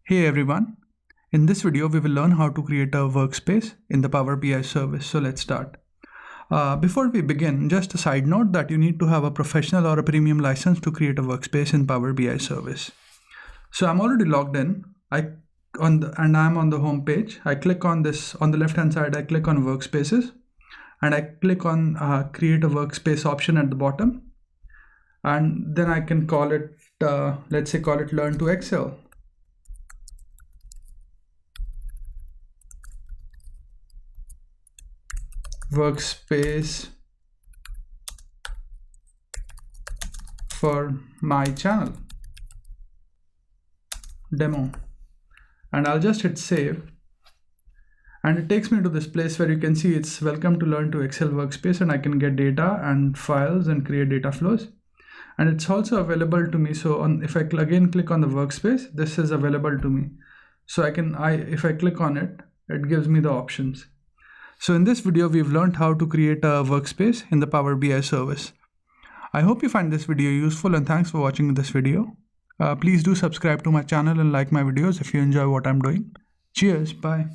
Hey everyone, in this video we will learn how to create a workspace in the Power BI service. So let's start. Before we begin, just a side note that you need to have a professional or a premium license to create a workspace in Power BI service. So I'm already logged in. I'm on the home page. I click on this on the left hand side. I click on Workspaces and I click on create a workspace option at the bottom, and then I can call it let's say call it learn to Excel. Workspace for my channel demo, and I'll just hit save, and it takes me to this place where you can see it's welcome to learn to Excel workspace, and I can get data and files and create data flows, and it's also available to me. So if I again click on the workspace, this is available to me. So if I click on it, it gives me the options. So in this video, we've learned how to create a workspace in the Power BI service. I hope you find this video useful, and thanks for watching this video. Please do subscribe to my channel and like my videos if you enjoy what I'm doing. Cheers, bye.